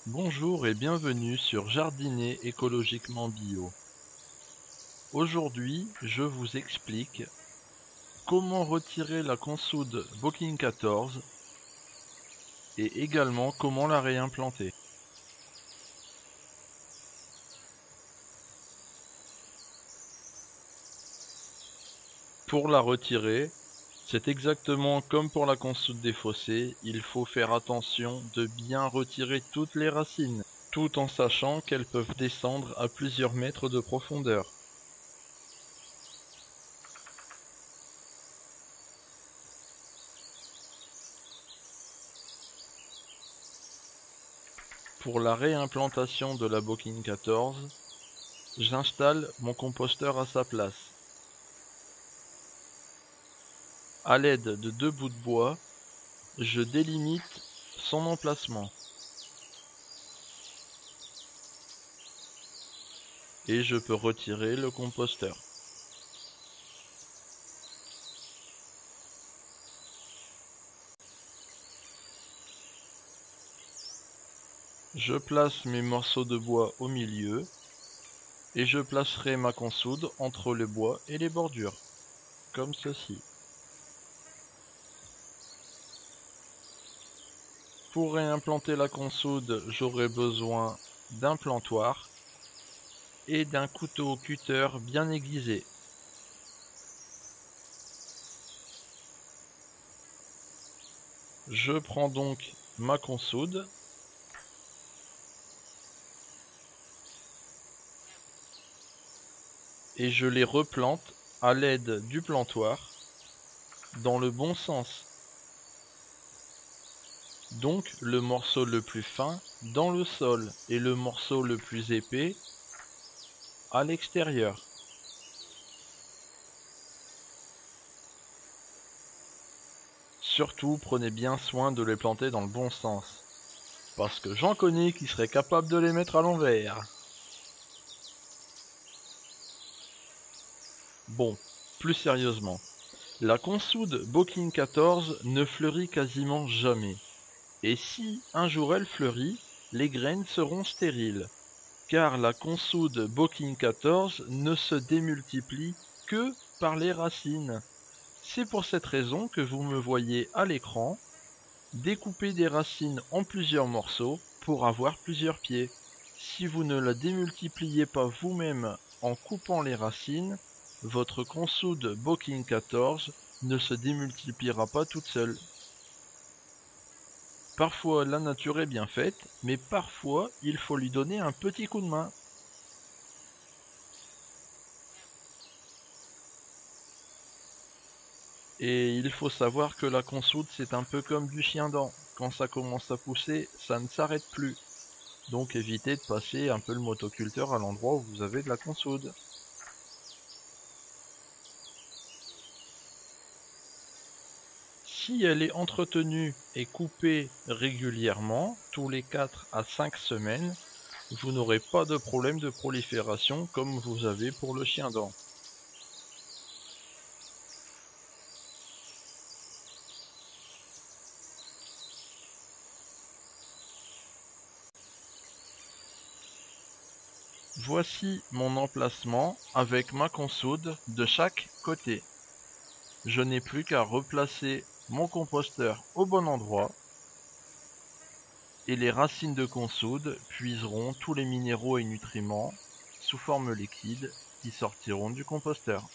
Bonjour et bienvenue sur Jardiner écologiquement bio. Aujourd'hui, je vous explique comment retirer la consoude Booking 14 et également comment la réimplanter. Pour la retirer, c'est exactement comme pour la consoude des fossés, il faut faire attention de bien retirer toutes les racines, tout en sachant qu'elles peuvent descendre à plusieurs mètres de profondeur. Pour la réimplantation de la Booking 14, j'installe mon composteur à sa place. À l'aide de 2 bouts de bois, je délimite son emplacement. Et je peux retirer le composteur. Je place mes morceaux de bois au milieu et je placerai ma consoude entre le bois et les bordures, comme ceci. Pour réimplanter la consoude, j'aurai besoin d'un plantoir et d'un couteau cutter bien aiguisé. Je prends donc ma consoude et je les replante à l'aide du plantoir dans le bon sens. Donc le morceau le plus fin dans le sol et le morceau le plus épais à l'extérieur. Surtout prenez bien soin de les planter dans le bon sens, parce que j'en connais qui seraient capables de les mettre à l'envers. Bon, plus sérieusement, la consoude Booking 14 ne fleurit quasiment jamais. Et si un jour elle fleurit, les graines seront stériles, car la consoude Booking 14 ne se démultiplie que par les racines. C'est pour cette raison que vous me voyez à l'écran découper des racines en plusieurs morceaux pour avoir plusieurs pieds. Si vous ne la démultipliez pas vous-même en coupant les racines, votre consoude Booking 14 ne se démultipliera pas toute seule. Parfois la nature est bien faite, mais parfois il faut lui donner un petit coup de main. Et il faut savoir que la consoude c'est un peu comme du chien-dent. Quand ça commence à pousser, ça ne s'arrête plus. Donc évitez de passer un peu le motoculteur à l'endroit où vous avez de la consoude. Si elle est entretenue et coupée régulièrement, tous les 4 à 5 semaines, vous n'aurez pas de problème de prolifération comme vous avez pour le chien-dent. Voici mon emplacement avec ma consoude de chaque côté. Je n'ai plus qu'à replacer mon composteur au bon endroit et les racines de consoude puiseront tous les minéraux et nutriments sous forme liquide qui sortiront du composteur.